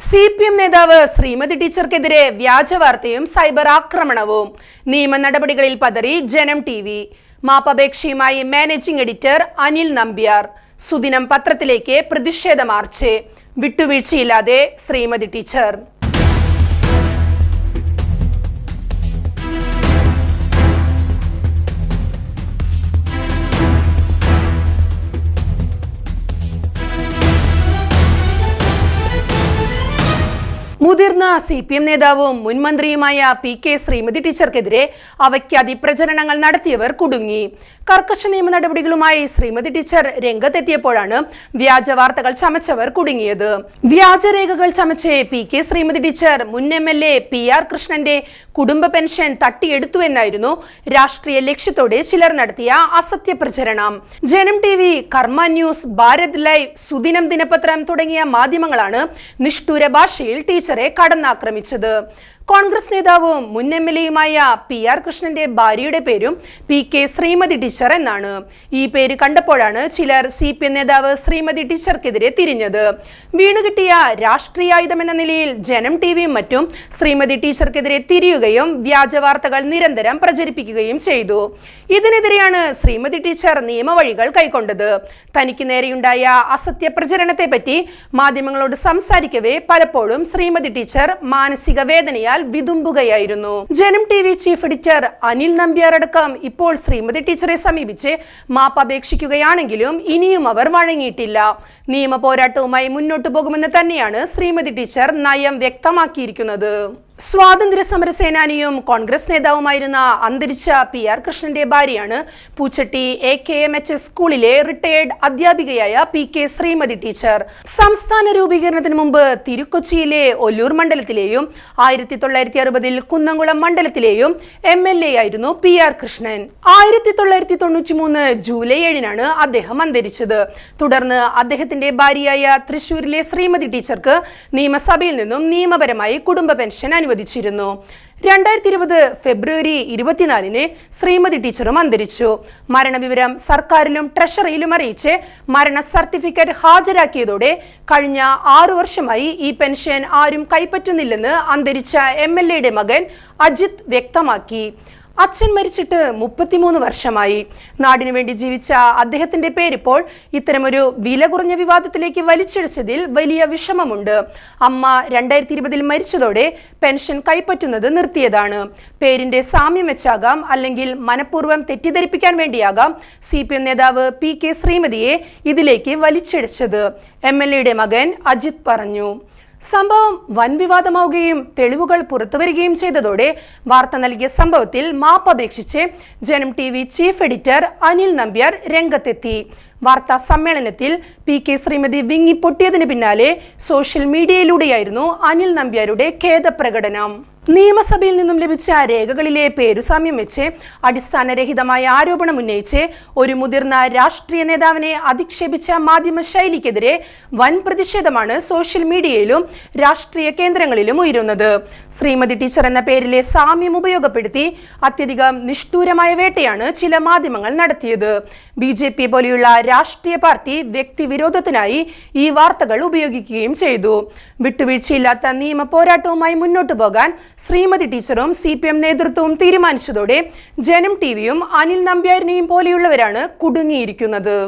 CPM നേതാവ് Shrimati ടീച്ചർക്കെതിരെ വ്യാജവാർത്തയും cyber ആക്രമണവും. നിയമ നടപടികളിൽ പതറി ജനം TV. മാപ്പപേക്ഷയുമായി മാനേജിംഗ് എഡിറ്റർ അനിൽ നമ്പ്യാർ. സുദിനം പത്രത്തിലേക്ക് പ്രതിഷേധ മാർച്ച്. വിട്ടുവീഴ്ചയില്ലാതെ ശ്രീമതി ടീച്ചർ. മുതിർന്ന CPM നേതാവും മുൻമന്ത്രിയുമായ PK ശ്രീമതി ടീച്ചർക്കെതിരെ അവയ്ക്കാതി പ്രചരണങ്ങൾ നടത്തിയവർ കുടുങ്ങി. കർക്കശ നിയമ നടപടികളുമായി ശ്രീമതി ടീച്ചർ രംഗത്തെത്തിയപ്പോഴാണ് വ്യാജ വാർത്തകൾ ചമച്ചവർ കുടുങ്ങിയത്. വ്യാജരേഖകൾ ചമച്ച് PK ശ്രീമതി ടീച്ചർ മുൻ MLA PR കൃഷ്ണന്റെ കുടുംബ പെൻഷൻ തട്ടിയെടുത്തു എന്നായിരുന്നു രാഷ്ട്രീയ ലക്ഷ്യത്തോടെ ചിലർ നടത്തിയ അസത്യ പ്രചരണം. ജനം TV, കർമ്മ ന്യൂസ്, ഭാരത് ലൈവ്, സുദിനം ദിനപത്രം തുടങ്ങിയ മാധ്യമങ്ങളാണ് നിഷ്ഠൂര ഭാഷയിൽ ടീച്ചറെ കടന്നാക്രമിച്ചത്. കോൺഗ്രസ് നേതാവും മുൻ MLAയുമായ PR കൃഷ്ണന്റെ ഭാര്യയുടെ പേരും PK ശ്രീമതി ടീച്ചർ എന്നാണ്. ഈ പേര് കണ്ടപ്പോഴാണ് ചിലർ CPM നേതാവ് ശ്രീമതി ടീച്ചർക്കെതിരെ തിരിഞ്ഞത്. വീണുകിട്ടിയ രാഷ്ട്രീയായുധം എന്ന നിലയിൽ ജനം TVയും മറ്റും ശ്രീമതി ടീച്ചർക്കെതിരെ തിരിയുകയും വ്യാജവാർത്തകൾ നിരന്തരം പ്രചരിപ്പിക്കുകയും ചെയ്തു. ഇതിനെതിരെയാണ് ശ്രീമതി ടീച്ചർ നിയമവഴികൾ കൈക്കൊണ്ടത്. തനിക്ക് നേരെയുണ്ടായ അസത്യ പ്രചരണത്തെ പറ്റി മാധ്യമങ്ങളോട് സംസാരിക്കവേ പലപ്പോഴും ശ്രീമതി ടീച്ചർ മാനസിക വേദനയാൽ വിതുമ്പുകയായിരുന്നു. ജനം TV chief editor Anil Nambiar അടക്കം ഇപ്പോൾ ശ്രീമതി ടീച്ചറെ സമീപിച്ച് മാപ്പ് അപേക്ഷിക്കുകയാണെങ്കിലും ഇനിയും അവർ വഴങ്ങിയിട്ടില്ല. നിയമ പോരാട്ടവുമായി മുന്നോട്ടു പോകുമെന്ന് തന്നെയാണ് ശ്രീമതി ടീച്ചർ നയം വ്യക്തമാക്കിയിരിക്കുന്നത്. സ്വാതന്ത്ര്യ സമര സേനാനിയും കോൺഗ്രസ് നേതാവുമായിരുന്ന അന്തരിച്ച PR കൃഷ്ണന്റെ ഭാര്യയാണ് പൂച്ചട്ടി AKMHS സ്കൂളിലെ റിട്ടയേർഡ് അധ്യാപികയായ PK ശ്രീമതി ടീച്ചർ. സംസ്ഥാന രൂപീകരണത്തിന് മുമ്പ് തിരുക്കൊച്ചിയിലെ ഒല്ലൂർ മണ്ഡലത്തിലെയും 1960 കുന്നംകുളം മണ്ഡലത്തിലെയും MLA ആയിരുന്നു PR കൃഷ്ണൻ. 1993 ജൂലൈ 7 അദ്ദേഹം അന്തരിച്ചത്. തുടർന്ന് അദ്ദേഹത്തിന്റെ ഭാര്യയായ തൃശൂരിലെ ശ്രീമതി ടീച്ചർക്ക് നിയമസഭയിൽ നിന്നും നിയമപരമായി കുടുംബ പെൻഷൻ അനുവദിച്ചിരുന്നു. 2020 ഫെബ്രുവരി 24 ശ്രീമതി ടീച്ചറും അന്തരിച്ചു. മരണവിവരം സർക്കാരിലും ട്രഷറിയിലും അറിയിച്ച് മരണ സർട്ടിഫിക്കറ്റ് ഹാജരാക്കിയതോടെ കഴിഞ്ഞ 6 വർഷമായി ഈ പെൻഷൻ ആരും കൈപ്പറ്റുന്നില്ലെന്ന് അന്തരിച്ച MLAയുടെ മകൻ അജിത് വ്യക്തമാക്കി. അച്ഛൻ മരിച്ചിട്ട് 33 വർഷമായി. നാടിനു വേണ്ടി ജീവിച്ച അദ്ദേഹത്തിന്റെ പേരിപ്പോൾ ഇത്തരമൊരു വില കുറഞ്ഞ വിവാദത്തിലേക്ക് വലിച്ചിഴച്ചതിൽ വലിയ വിഷമമുണ്ട്. അമ്മ 2020 മരിച്ചതോടെ പെൻഷൻ കൈപ്പറ്റുന്നത് നിർത്തിയതാണ്. പേരിന്റെ സാമ്യം വെച്ചാകാം, അല്ലെങ്കിൽ മനഃപൂർവ്വം തെറ്റിദ്ധരിപ്പിക്കാൻ വേണ്ടിയാകാം CPM നേതാവ് PK ശ്രീമതിയെ ഇതിലേക്ക് വലിച്ചിഴച്ചത്, MLAയുടെ മകൻ അജിത് പറഞ്ഞു. സംഭവം വൻ വിവാദമാവുകയും തെളിവുകൾ പുറത്തുവരികയും ചെയ്തതോടെ വാർത്ത നൽകിയ സംഭവത്തിൽ മാപ്പപേക്ഷിച്ച് ജനം TV chief editor Anil Nambiar രംഗത്തെത്തി. വാർത്താ സമ്മേളനത്തിൽ PK ശ്രീമതി വിങ്ങിപ്പൊട്ടിയതിന് പിന്നാലെ സോഷ്യൽ മീഡിയയിലൂടെയായിരുന്നു അനിൽ നമ്പ്യാരുടെ ഖേദപ്രകടനം. നിയമസഭയിൽ നിന്നും ലഭിച്ച രേഖകളിലെ പേരുസാമ്യം വെച്ച് അടിസ്ഥാനരഹിതമായ ആരോപണം ഉന്നയിച്ച് ഒരു മുതിർന്ന രാഷ്ട്രീയ നേതാവിനെ അധിക്ഷേപിച്ച മാധ്യമ ശൈലിക്കെതിരെ വൻ പ്രതിഷേധമാണ് സോഷ്യൽ മീഡിയയിലും രാഷ്ട്രീയ കേന്ദ്രങ്ങളിലും ഉയരുന്നത്. ശ്രീമതി ടീച്ചർ എന്ന പേരിലെ സാമ്യം ഉപയോഗപ്പെടുത്തി അത്യധികം നിഷ്ഠൂരമായ വേട്ടയാണ് ചില മാധ്യമങ്ങൾ നടത്തിയത്. BJP പോലെയുള്ള രാഷ്ട്രീയ പാർട്ടി വ്യക്തിവിരോധത്തിനായി ഈ വാർത്തകൾ ഉപയോഗിക്കുകയും ചെയ്തു. വിട്ടുവീഴ്ചയില്ലാത്ത നിയമ പോരാട്ടവുമായി മുന്നോട്ടു പോകാൻ ശ്രീമതി ടീച്ചറും CPM നേതൃത്വവും തീരുമാനിച്ചതോടെ ജനം TVയും അനിൽ നമ്പ്യാരിനെയും പോലെയുള്ളവരാണ് കുടുങ്ങിയിരിക്കുന്നത്.